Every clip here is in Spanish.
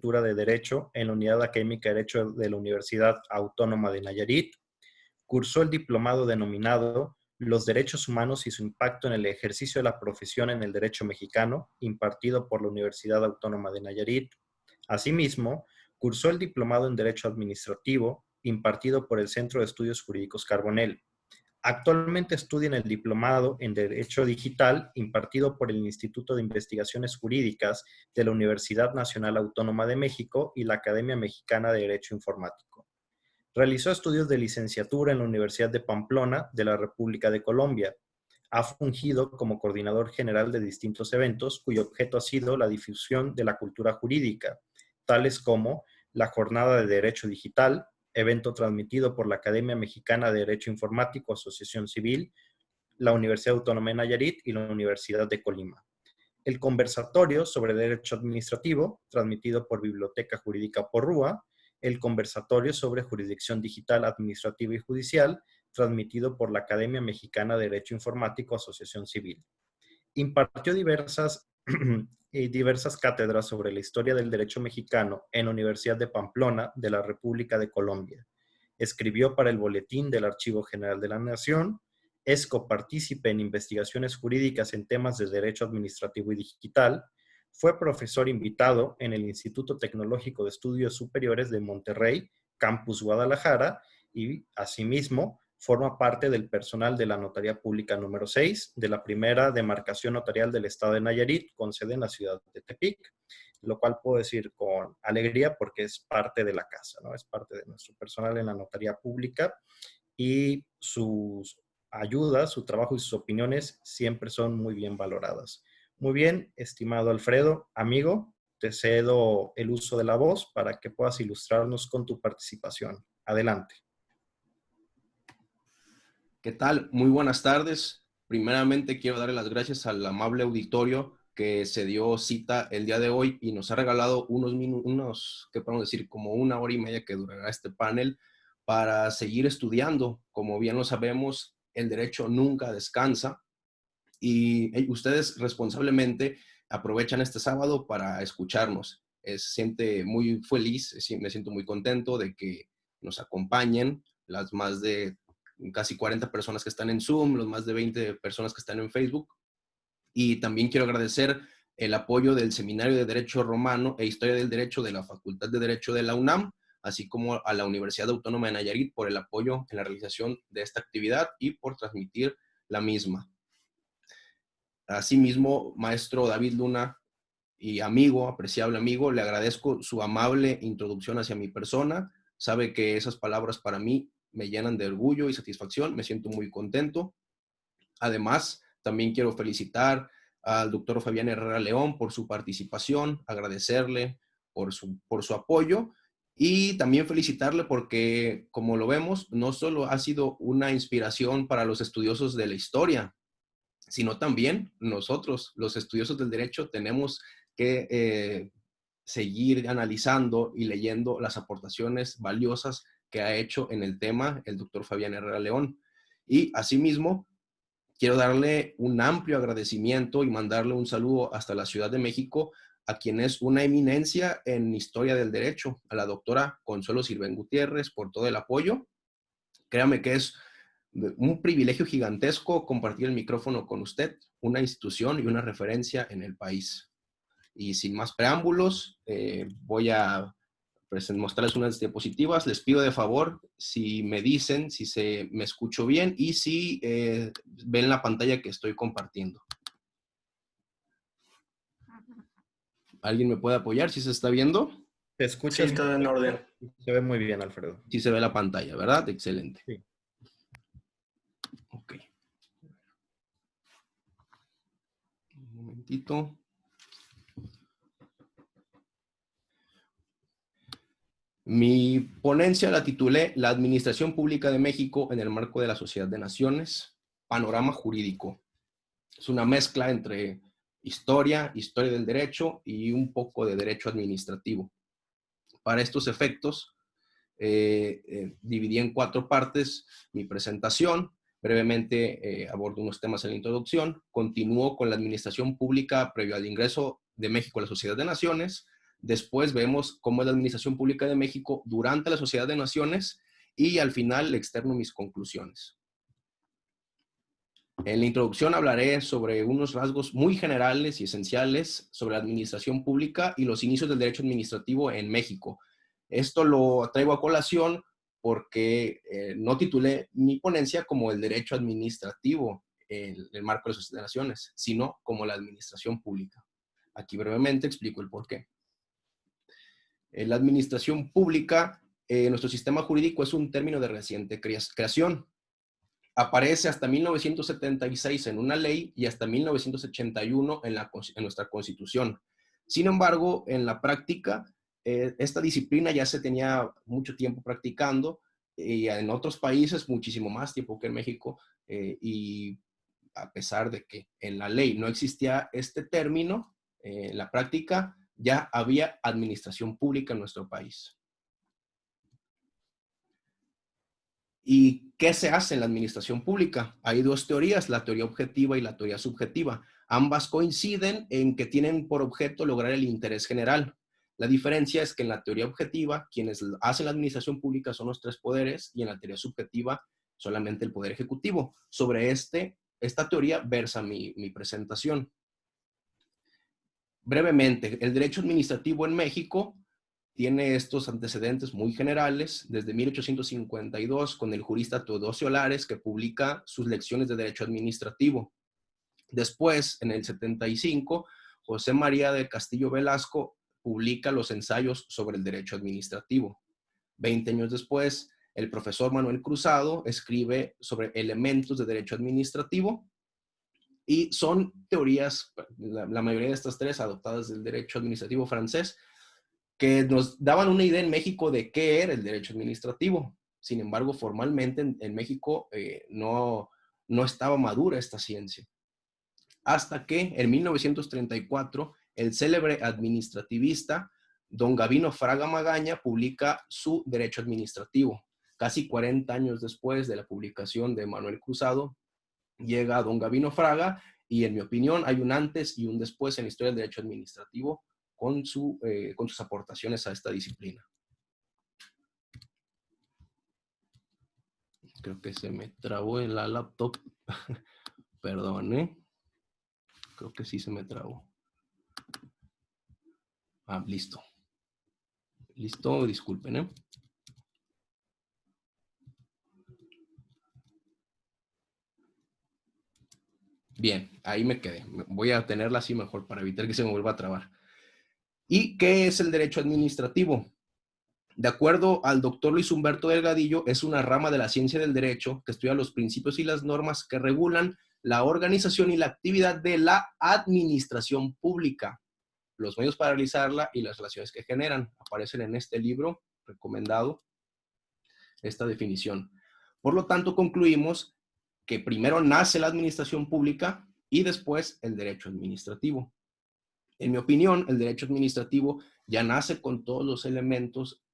licenciatura de Derecho en la Unidad Académica de Derecho de la Universidad Autónoma de Nayarit. Cursó el diplomado denominado Los Derechos Humanos y su impacto en el ejercicio de la profesión en el derecho mexicano, impartido por la Universidad Autónoma de Nayarit. Asimismo, cursó el diplomado en Derecho Administrativo, impartido por el Centro de Estudios Jurídicos Carbonell. Actualmente estudia en el diplomado en Derecho Digital, impartido por el Instituto de Investigaciones Jurídicas de la Universidad Nacional Autónoma de México y la Academia Mexicana de Derecho Informático. Realizó estudios de licenciatura en la Universidad de Pamplona de la República de Colombia. Ha fungido como coordinador general de distintos eventos cuyo objeto ha sido la difusión de la cultura jurídica, tales como la Jornada de Derecho Digital, evento transmitido por la Academia Mexicana de Derecho Informático, Asociación Civil, la Universidad Autónoma de Nayarit y la Universidad de Colima. El conversatorio sobre Derecho Administrativo, transmitido por Biblioteca Jurídica Porrúa, el conversatorio sobre Jurisdicción Digital, Administrativa y Judicial, transmitido por la Academia Mexicana de Derecho Informático, Asociación Civil. Impartió diversas cátedras sobre la historia del derecho mexicano en la Universidad de Pamplona de la República de Colombia. Escribió para el Boletín del Archivo General de la Nación. Es copartícipe en investigaciones jurídicas en temas de derecho administrativo y digital. Fue profesor invitado en el Instituto Tecnológico de Estudios Superiores de Monterrey, Campus Guadalajara, y asimismo forma parte del personal de la Notaría Pública número 6 de la primera demarcación notarial del estado de Nayarit, con sede en la ciudad de Tepic, lo cual puedo decir con alegría porque es parte de la casa, ¿no? Es parte de nuestro personal en la Notaría Pública y sus ayudas, su trabajo y sus opiniones siempre son muy bien valoradas. Muy bien, estimado Alfredo, amigo, te cedo el uso de la voz para que puedas ilustrarnos con tu participación. Adelante. ¿Qué tal? Muy buenas tardes. Primeramente quiero darle las gracias al amable auditorio que se dio cita el día de hoy y nos ha regalado ¿qué podemos decir? Como 1 hora y media que durará este panel para seguir estudiando. Como bien lo sabemos, el derecho nunca descansa y ustedes responsablemente aprovechan este sábado para escucharnos. Se siente muy feliz, me siento muy contento de que nos acompañen las más de casi 40 personas que están en Zoom, los más de 20 personas que están en Facebook. Y también quiero agradecer el apoyo del Seminario de Derecho Romano e Historia del Derecho de la Facultad de Derecho de la UNAM, así como a la Universidad Autónoma de Nayarit por el apoyo en la realización de esta actividad y por transmitir la misma. Asimismo, maestro David Luna y amigo, apreciable amigo, le agradezco su amable introducción hacia mi persona. Sabe que esas palabras para mí me llenan de orgullo y satisfacción, me siento muy contento. Además, también quiero felicitar al doctor Fabián Herrera León por su participación, agradecerle por su apoyo y también felicitarle porque, como lo vemos, no solo ha sido una inspiración para los estudiosos de la historia, sino también nosotros, los estudiosos del derecho, tenemos que seguir analizando y leyendo las aportaciones valiosas que ha hecho en el tema el doctor Fabián Herrera León. Y asimismo, quiero darle un amplio agradecimiento y mandarle un saludo hasta la Ciudad de México a quien es una eminencia en historia del derecho, a la doctora Consuelo Sirven Gutiérrez, por todo el apoyo. Créame que es un privilegio gigantesco compartir el micrófono con usted, una institución y una referencia en el país. Y sin más preámbulos, voy a mostrarles unas diapositivas. Les pido de favor si me dicen si me escucho bien y si ven la pantalla que estoy compartiendo. ¿Alguien me puede apoyar si se está viendo? ¿Te escuchas? Sí, todo en orden. Se ve muy bien, Alfredo. Sí se ve la pantalla, ¿verdad? Excelente. Sí. Ok. Un momentito. Mi ponencia la titulé La Administración Pública de México en el marco de la Sociedad de Naciones, panorama jurídico. Es una mezcla entre historia del derecho y un poco de derecho administrativo. Para estos efectos, dividí en 4 partes mi presentación. Brevemente abordo unos temas en la introducción. Continúo con la administración pública previo al ingreso de México a la Sociedad de Naciones. Después vemos cómo es la administración pública de México durante la Sociedad de Naciones y al final externo mis conclusiones. En la introducción hablaré sobre unos rasgos muy generales y esenciales sobre la administración pública y los inicios del derecho administrativo en México. Esto lo traigo a colación porque no titulé mi ponencia como el derecho administrativo en el marco de las Sociedad de Naciones, sino como la administración pública. Aquí brevemente explico el porqué. La administración pública, nuestro sistema jurídico es un término de reciente creación. Aparece hasta 1976 en una ley y hasta 1981 en nuestra Constitución. Sin embargo, en la práctica, esta disciplina ya se tenía mucho tiempo practicando y en otros países muchísimo más tiempo que en México, y a pesar de que en la ley no existía este término, en la práctica ya había administración pública en nuestro país. ¿Y qué se hace en la administración pública? Hay dos teorías, la teoría objetiva y la teoría subjetiva. Ambas coinciden en que tienen por objeto lograr el interés general. La diferencia es que en la teoría objetiva, quienes hacen la administración pública son los tres poderes, y en la teoría subjetiva, solamente el poder ejecutivo. Sobre esta teoría versa mi presentación. Brevemente, el derecho administrativo en México tiene estos antecedentes muy generales desde 1852 con el jurista Teodosio Lares, que publica sus lecciones de derecho administrativo. Después, en el 75, José María de Castillo Velasco publica los ensayos sobre el derecho administrativo. 20 años después, el profesor Manuel Cruzado escribe sobre elementos de derecho administrativo, y son teorías, la mayoría de estas tres, adoptadas del derecho administrativo francés, que nos daban una idea en México de qué era el derecho administrativo. Sin embargo, formalmente en México no estaba madura esta ciencia. Hasta que en 1934, el célebre administrativista don Gavino Fraga Magaña publica su Derecho Administrativo. Casi 40 años después de la publicación de Manuel Cruzado, llega don Gavino Fraga, y en mi opinión hay un antes y un después en la historia del derecho administrativo con sus aportaciones a esta disciplina. Creo que se me trabó en la laptop. Perdón, creo que sí se me trabó. Listo. Listo, disculpen, Bien, ahí me quedé. Voy a tenerla así mejor para evitar que se me vuelva a trabar. ¿Y qué es el derecho administrativo? De acuerdo al doctor Luis Humberto Delgadillo, es una rama de la ciencia del derecho que estudia los principios y las normas que regulan la organización y la actividad de la administración pública, los medios para realizarla y las relaciones que generan. Aparecen en este libro recomendado esta definición. Por lo tanto, concluimos que primero nace la administración pública y después el derecho administrativo. En mi opinión, el derecho administrativo ya nace con todos los elementos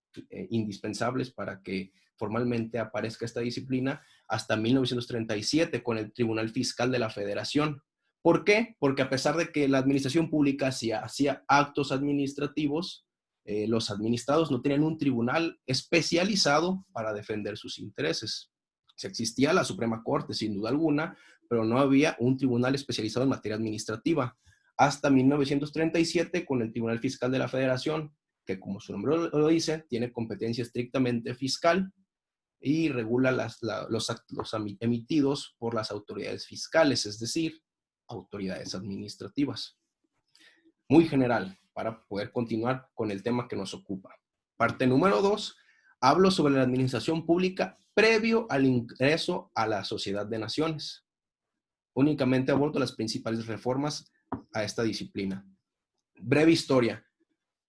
indispensables para que formalmente aparezca esta disciplina hasta 1937 con el Tribunal Fiscal de la Federación. ¿Por qué? Porque a pesar de que la administración pública hacía actos administrativos, los administrados no tenían un tribunal especializado para defender sus intereses. Se existía la Suprema Corte, sin duda alguna, pero no había un tribunal especializado en materia administrativa. Hasta 1937 con el Tribunal Fiscal de la Federación, que como su nombre lo dice, tiene competencia estrictamente fiscal y regula los actos emitidos por las autoridades fiscales, es decir, autoridades administrativas. Muy general, para poder continuar con el tema que nos ocupa. Parte número 2, hablo sobre la administración pública previo al ingreso a la Sociedad de Naciones. Únicamente abordo las principales reformas a esta disciplina. Breve historia.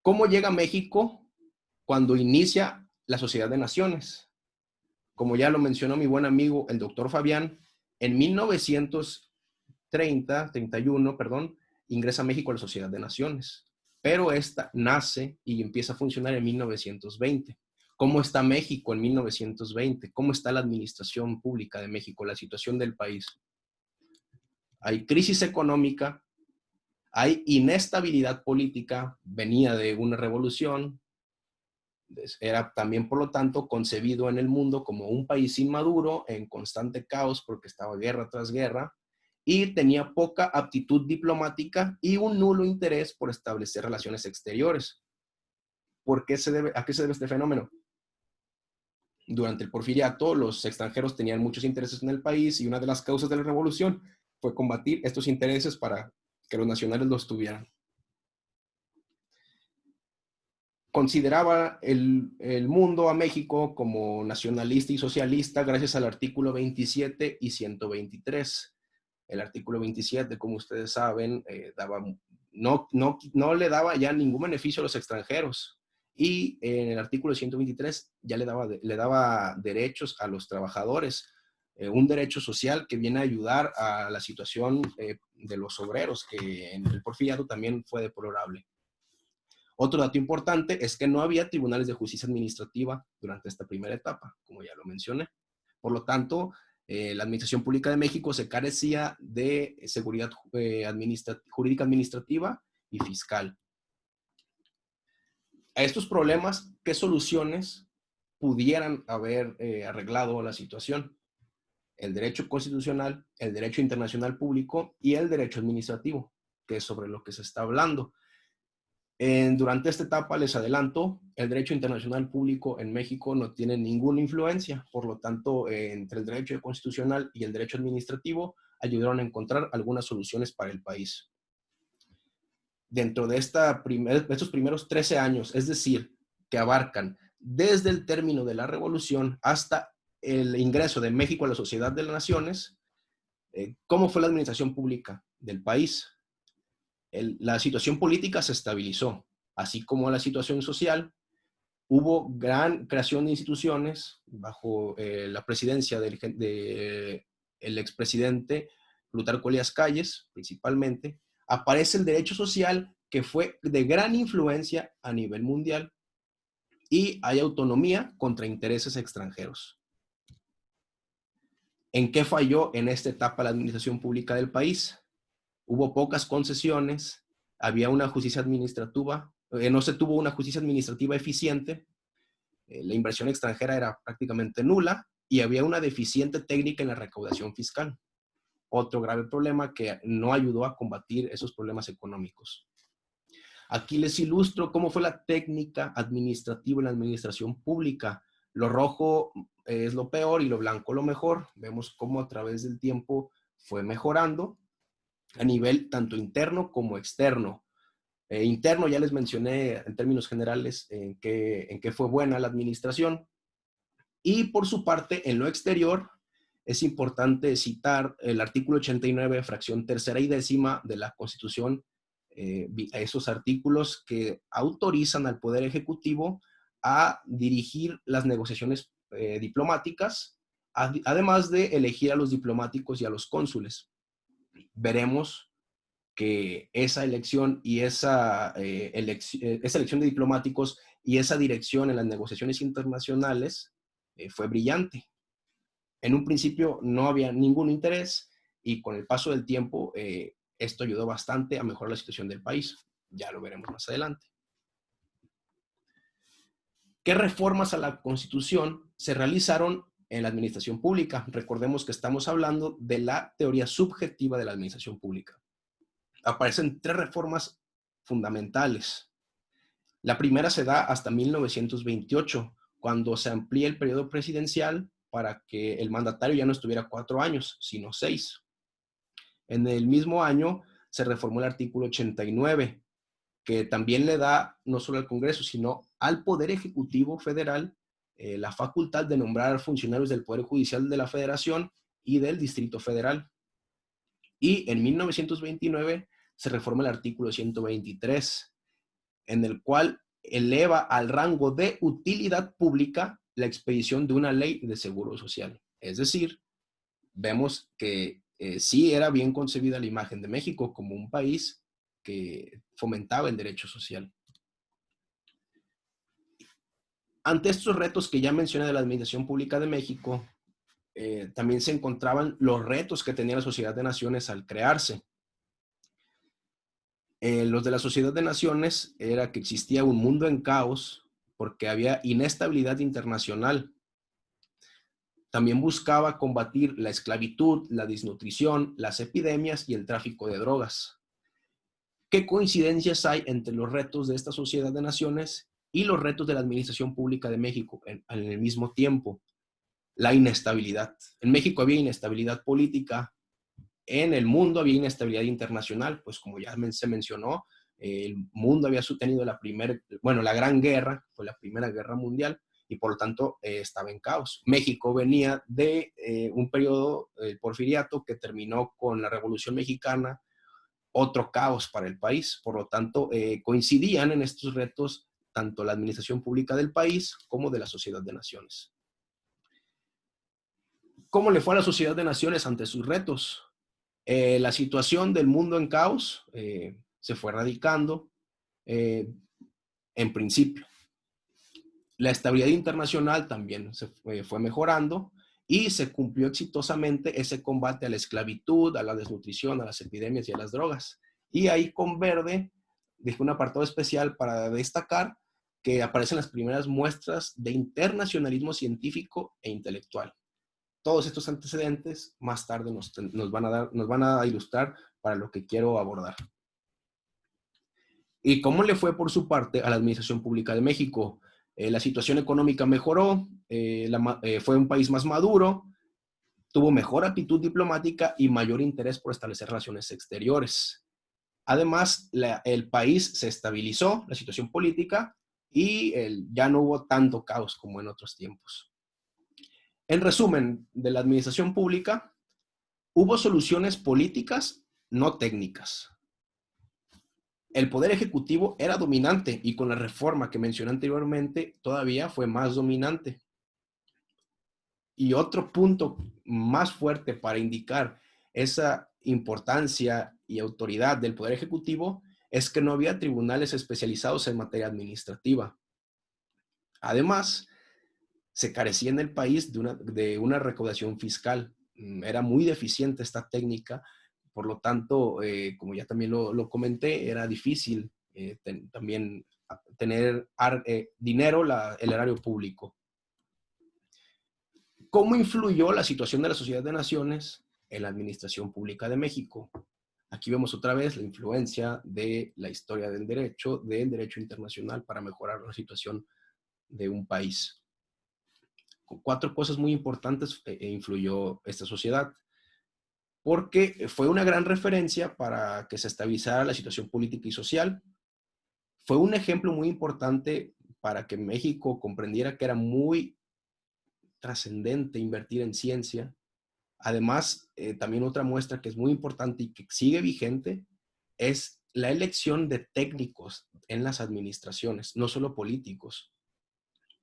¿Cómo llega México cuando inicia la Sociedad de Naciones? Como ya lo mencionó mi buen amigo el doctor Fabián, en 1931, ingresa México a la Sociedad de Naciones, pero esta nace y empieza a funcionar en 1920. ¿Cómo está México en 1920? ¿Cómo está la administración pública de México, la situación del país? Hay crisis económica, Hay inestabilidad política, venía de una revolución, era también, por lo tanto, concebido en el mundo como un país inmaduro, en constante caos porque estaba guerra tras guerra, y tenía poca aptitud diplomática y un nulo interés por establecer relaciones exteriores. ¿A qué se debe este fenómeno? Durante el porfiriato, los extranjeros tenían muchos intereses en el país y una de las causas de la revolución fue combatir estos intereses para que los nacionales los tuvieran. Consideraba el mundo a México como nacionalista y socialista gracias al artículo 27 y 123. El artículo 27, como ustedes saben, no le daba ya ningún beneficio a los extranjeros. Y en el artículo 123 ya le daba derechos a los trabajadores, un derecho social que viene a ayudar a la situación de los obreros, que en el porfiriato también fue deplorable. Otro dato importante es que no había tribunales de justicia administrativa durante esta primera etapa, como ya lo mencioné. Por lo tanto, la Administración Pública de México se carecía de seguridad jurídica administrativa y fiscal. A estos problemas, ¿qué soluciones pudieran haber arreglado la situación? El derecho constitucional, el derecho internacional público y el derecho administrativo, que es sobre lo que se está hablando. Durante esta etapa, les adelanto, el derecho internacional público en México no tiene ninguna influencia, por lo tanto, entre el derecho constitucional y el derecho administrativo ayudaron a encontrar algunas soluciones para el país. Dentro de estos primeros 13 años, es decir, que abarcan desde el término de la revolución hasta el ingreso de México a la Sociedad de las Naciones, ¿cómo fue la administración pública del país? La situación política se estabilizó, así como la situación social. Hubo gran creación de instituciones bajo la presidencia del expresidente Plutarco Elías Calles, principalmente. Aparece el derecho social, que fue de gran influencia a nivel mundial, y hay autonomía contra intereses extranjeros. ¿En qué falló en esta etapa la administración pública del país? Hubo pocas concesiones, había una justicia administrativa, no se tuvo una justicia administrativa eficiente, la inversión extranjera era prácticamente nula y había una deficiente técnica en la recaudación fiscal. Otro grave problema que no ayudó a combatir esos problemas económicos. Aquí les ilustro cómo fue la técnica administrativa en la administración pública. Lo rojo es lo peor y lo blanco lo mejor. Vemos cómo a través del tiempo fue mejorando a nivel tanto interno como externo. Interno ya les mencioné en términos generales en qué fue buena la administración. Y por su parte, en lo exterior, es importante citar el artículo 89, fracción tercera y décima de la Constitución, esos artículos que autorizan al Poder Ejecutivo a dirigir las negociaciones diplomáticas, además de elegir a los diplomáticos y a los cónsules. Veremos que esa elección y esa elección de diplomáticos y esa dirección en las negociaciones internacionales fue brillante. En un principio no había ningún interés y con el paso del tiempo esto ayudó bastante a mejorar la situación del país. Ya lo veremos más adelante. ¿Qué reformas a la Constitución se realizaron en la administración pública? Recordemos que estamos hablando de la teoría subjetiva de la administración pública. Aparecen 3 reformas fundamentales. La primera se da hasta 1928, cuando se amplía el periodo presidencial para que el mandatario ya no estuviera 4 años, sino 6. En el mismo año se reformó el artículo 89, que también le da no solo al Congreso, sino al Poder Ejecutivo Federal la facultad de nombrar funcionarios del Poder Judicial de la Federación y del Distrito Federal. Y en 1929 se reforma el artículo 123, en el cual eleva al rango de utilidad pública la expedición de una ley de seguro social. Es decir, vemos que sí era bien concebida la imagen de México como un país que fomentaba el derecho social. Ante estos retos que ya mencioné de la Administración Pública de México, también se encontraban los retos que tenía la Sociedad de Naciones al crearse. Los de la Sociedad de Naciones era que existía un mundo en caos porque había inestabilidad internacional. También buscaba combatir la esclavitud, la desnutrición, las epidemias y el tráfico de drogas. ¿Qué coincidencias hay entre los retos de esta Sociedad de Naciones y los retos de la Administración Pública de México en el mismo tiempo? La inestabilidad. En México había inestabilidad política, en el mundo había inestabilidad internacional, pues como ya se mencionó, el mundo había tenido la Gran Guerra, fue la Primera Guerra Mundial, y por lo tanto estaba en caos. México venía de un periodo porfiriato que terminó con la Revolución Mexicana, otro caos para el país. Por lo tanto, coincidían en estos retos tanto la administración pública del país como de la Sociedad de Naciones. ¿Cómo le fue a la Sociedad de Naciones ante sus retos? La situación del mundo en caos se fue radicando en principio. La estabilidad internacional también se fue mejorando y se cumplió exitosamente ese combate a la esclavitud, a la desnutrición, a las epidemias y a las drogas. Y ahí con verde dejé un apartado especial para destacar que aparecen las primeras muestras de internacionalismo científico e intelectual. Todos estos antecedentes más tarde nos van a ilustrar para lo que quiero abordar. ¿Y cómo le fue por su parte a la Administración Pública de México? La situación económica mejoró, fue un país más maduro, tuvo mejor actitud diplomática y mayor interés por establecer relaciones exteriores. Además, el país se estabilizó, la situación política, y ya no hubo tanto caos como en otros tiempos. En resumen, de la administración pública, hubo soluciones políticas, no técnicas. El poder ejecutivo era dominante y con la reforma que mencioné anteriormente todavía fue más dominante. Y otro punto más fuerte para indicar esa importancia y autoridad del poder ejecutivo es que no había tribunales especializados en materia administrativa. Además, se carecía en el país de una recaudación fiscal. Era muy deficiente esta técnica, por lo tanto, como ya también lo comenté, era difícil también tener dinero, el erario público. ¿Cómo influyó la situación de la Sociedad de Naciones en la Administración Pública de México? Aquí vemos otra vez la influencia de la historia del derecho internacional para mejorar la situación de un país. 4 cosas muy importantes influyó esta sociedad, porque fue una gran referencia para que se estabilizara la situación política y social. Fue un ejemplo muy importante para que México comprendiera que era muy trascendente invertir en ciencia. Además, también otra muestra que es muy importante y que sigue vigente es la elección de técnicos en las administraciones, no solo políticos.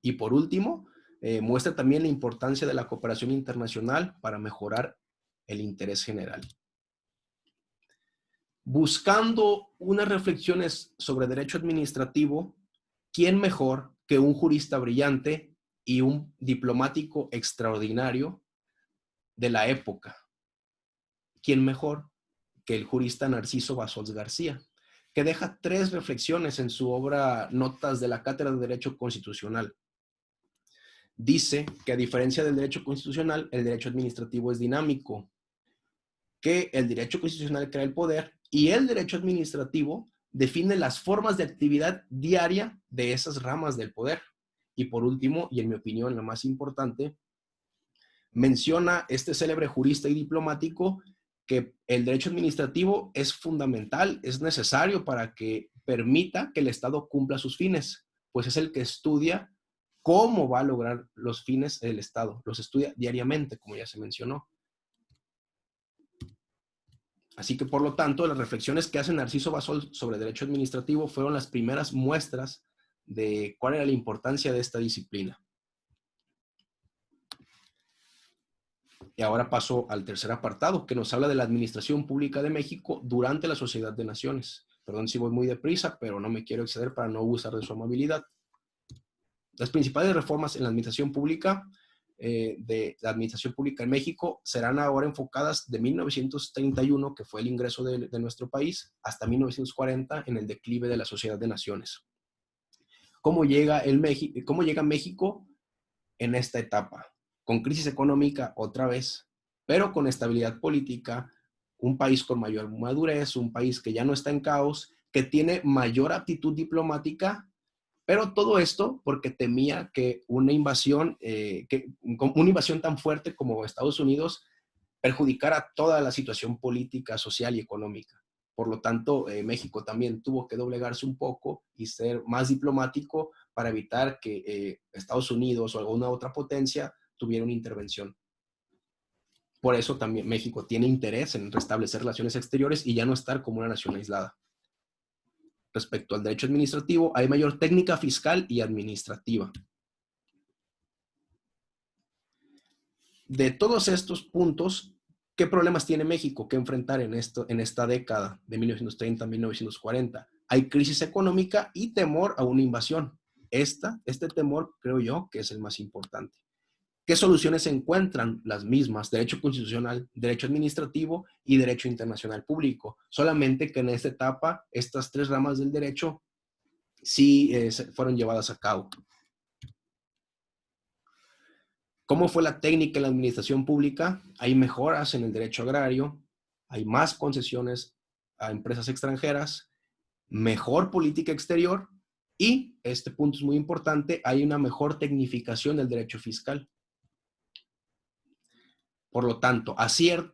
Y por último, muestra también la importancia de la cooperación internacional para mejorar el interés general. Buscando unas reflexiones sobre derecho administrativo, ¿quién mejor que un jurista brillante y un diplomático extraordinario de la época? ¿Quién mejor que el jurista Narciso Bassols García, que deja 3 reflexiones en su obra Notas de la Cátedra de Derecho Constitucional? Dice que a diferencia del derecho constitucional, el derecho administrativo es dinámico, que el derecho constitucional crea el poder y el derecho administrativo define las formas de actividad diaria de esas ramas del poder. Y por último, y en mi opinión la más importante, menciona este célebre jurista y diplomático que el derecho administrativo es fundamental, es necesario para que permita que el Estado cumpla sus fines, pues es el que estudia cómo va a lograr los fines del Estado. Los estudia diariamente, como ya se mencionó. Así que, por lo tanto, las reflexiones que hace Narciso Bassols sobre derecho administrativo fueron las primeras muestras de cuál era la importancia de esta disciplina. Y ahora paso al tercer apartado, que nos habla de la Administración Pública de México durante la Sociedad de Naciones. Perdón si voy muy deprisa, pero no me quiero exceder para no abusar de su amabilidad. Las principales reformas en la administración pública de la administración pública en México serán ahora enfocadas de 1931, que fue el ingreso de nuestro país, hasta 1940, en el declive de la Sociedad de Naciones. ¿Cómo llega México en esta etapa? Con crisis económica otra vez, pero con estabilidad política, un país con mayor madurez, un país que ya no está en caos, que tiene mayor aptitud diplomática, pero todo esto porque temía que una invasión tan fuerte como Estados Unidos perjudicara toda la situación política, social y económica. Por lo tanto, México también tuvo que doblegarse un poco y ser más diplomático para evitar que Estados Unidos o alguna otra potencia tuviera una intervención. Por eso también México tiene interés en restablecer relaciones exteriores y ya no estar como una nación aislada. Respecto al derecho administrativo, hay mayor técnica fiscal y administrativa. De todos estos puntos, ¿qué problemas tiene México que enfrentar en esta década de 1930 a 1940? Hay crisis económica y temor a una invasión. Este temor, creo yo, que es el más importante. ¿Qué soluciones se encuentran? Las mismas: derecho constitucional, derecho administrativo y derecho internacional público. Solamente que en esta etapa, estas tres ramas del derecho sí fueron llevadas a cabo. ¿Cómo fue la técnica en la administración pública? Hay mejoras en el derecho agrario, hay más concesiones a empresas extranjeras, mejor política exterior y, este punto es muy importante, hay una mejor tecnificación del derecho fiscal. Por lo tanto,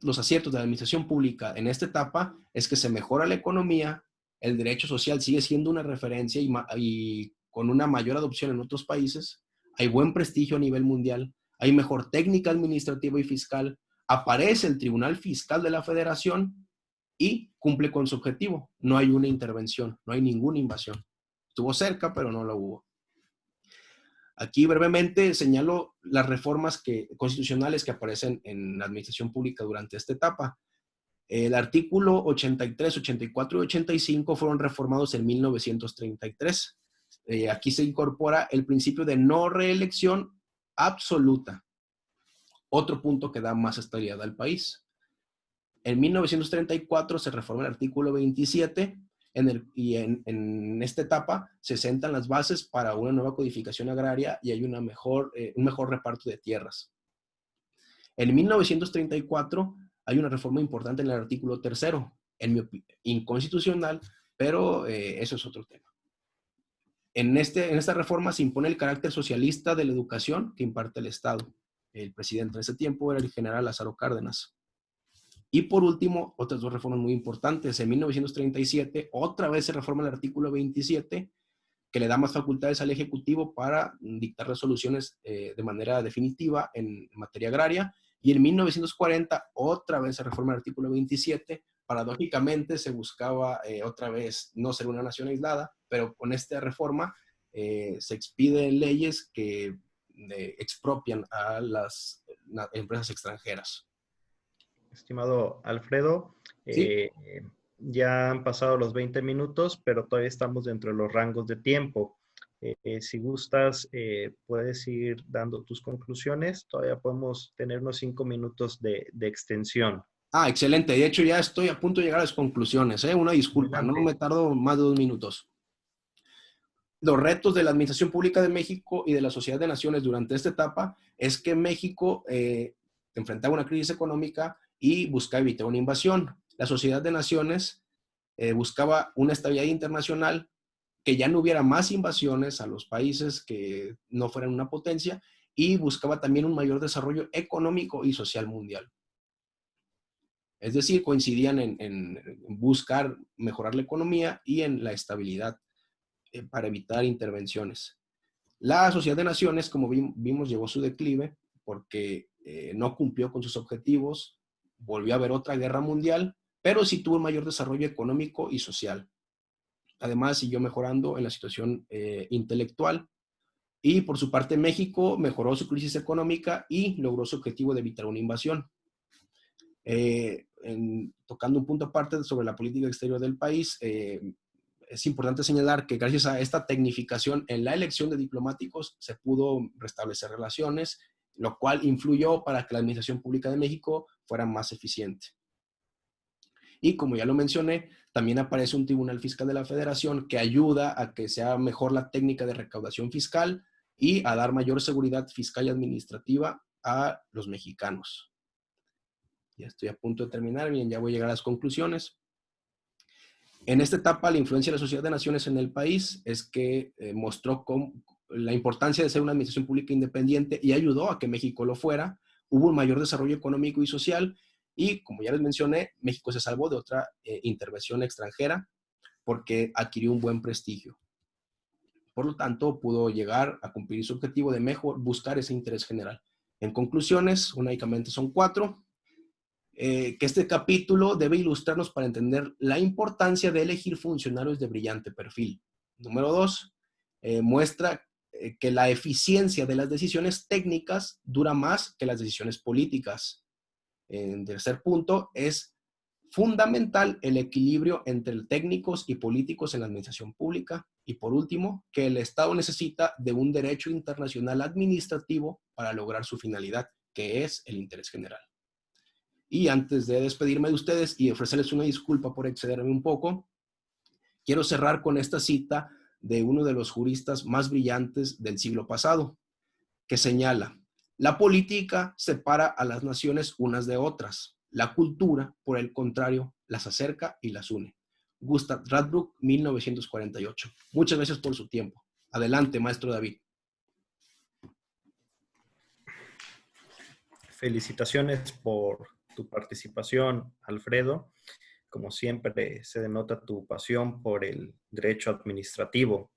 los aciertos de la administración pública en esta etapa es que se mejora la economía, el derecho social sigue siendo una referencia y con una mayor adopción en otros países, hay buen prestigio a nivel mundial, hay mejor técnica administrativa y fiscal, aparece el Tribunal Fiscal de la Federación y cumple con su objetivo. No hay una intervención, no hay ninguna invasión. Estuvo cerca, pero no lo hubo. Aquí brevemente señalo las reformas constitucionales que aparecen en la administración pública durante esta etapa. El artículo 83, 84 y 85 fueron reformados en 1933. Aquí se incorpora el principio de no reelección absoluta. Otro punto que da más estabilidad al país. En 1934 se reforma el artículo 27 en esta etapa se sentan las bases para una nueva codificación agraria y hay un mejor reparto de tierras. En 1934 hay una reforma importante en el artículo 3, inconstitucional, pero eso es otro tema. En esta reforma se impone el carácter socialista de la educación que imparte el Estado. El presidente en ese tiempo era el general Lázaro Cárdenas. Y por último, otras dos reformas muy importantes. En 1937, otra vez se reforma el artículo 27, que le da más facultades al Ejecutivo para dictar resoluciones de manera definitiva en materia agraria. Y en 1940, otra vez se reforma el artículo 27. Paradójicamente, se buscaba otra vez no ser una nación aislada, pero con esta reforma se expiden leyes que expropian a las empresas extranjeras. Estimado Alfredo, ¿Sí? ya han pasado los 20 minutos, pero todavía estamos dentro de los rangos de tiempo. Si gustas, puedes ir dando tus conclusiones. Todavía podemos tener unos 5 minutos de extensión. Excelente. De hecho, ya estoy a punto de llegar a las conclusiones. Una disculpa, no Adelante. me tardo más de 2 minutos. Los retos de la Administración Pública de México y de la Sociedad de Naciones durante esta etapa es que México enfrentaba una crisis económica y buscaba evitar una invasión. La Sociedad de Naciones buscaba una estabilidad internacional, que ya no hubiera más invasiones a los países que no fueran una potencia, y buscaba también un mayor desarrollo económico y social mundial. Es decir, coincidían en buscar mejorar la economía y en la estabilidad para evitar intervenciones. La Sociedad de Naciones, como vimos, llegó a su declive porque no cumplió con sus objetivos, volvió a haber otra guerra mundial, pero sí tuvo un mayor desarrollo económico y social. Además, siguió mejorando en la situación intelectual. Y por su parte, México mejoró su crisis económica y logró su objetivo de evitar una invasión. Tocando un punto aparte sobre la política exterior del país, es importante señalar que gracias a esta tecnificación en la elección de diplomáticos se pudo restablecer relaciones, lo cual influyó para que la Administración Pública de México fuera más eficiente. Y como ya lo mencioné, también aparece un Tribunal Fiscal de la Federación que ayuda a que sea mejor la técnica de recaudación fiscal y a dar mayor seguridad fiscal y administrativa a los mexicanos. Ya estoy a punto de terminar, bien, ya voy a llegar a las conclusiones. En esta etapa, la influencia de la Sociedad de Naciones en el país es que mostró la importancia de ser una administración pública independiente y ayudó a que México lo fuera. Hubo un mayor desarrollo económico y social y, como ya les mencioné, México se salvó de otra intervención extranjera porque adquirió un buen prestigio. Por lo tanto, pudo llegar a cumplir su objetivo de buscar ese interés general. En conclusiones, únicamente son 4. Que este capítulo debe ilustrarnos para entender la importancia de elegir funcionarios de brillante perfil. Número 2, muestra que la eficiencia de las decisiones técnicas dura más que las decisiones políticas. En tercer punto, es fundamental el equilibrio entre técnicos y políticos en la administración pública. Y por último, que el Estado necesita de un derecho internacional administrativo para lograr su finalidad, que es el interés general. Y antes de despedirme de ustedes y ofrecerles una disculpa por excederme un poco, quiero cerrar con esta cita de uno de los juristas más brillantes del siglo pasado, que señala: la política separa a las naciones unas de otras. La cultura, por el contrario, las acerca y las une. Gustav Radbruch, 1948. Muchas gracias por su tiempo. Adelante, maestro David. Felicitaciones por tu participación, Alfredo. Como siempre, se denota tu pasión por el derecho administrativo.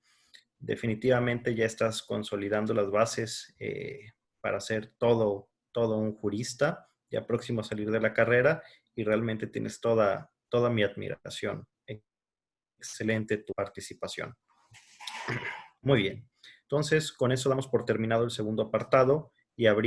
Definitivamente ya estás consolidando las bases para ser todo un jurista, ya próximo a salir de la carrera, y realmente tienes toda mi admiración. Excelente tu participación. Muy bien. Entonces, con eso damos por terminado el segundo apartado y abrimos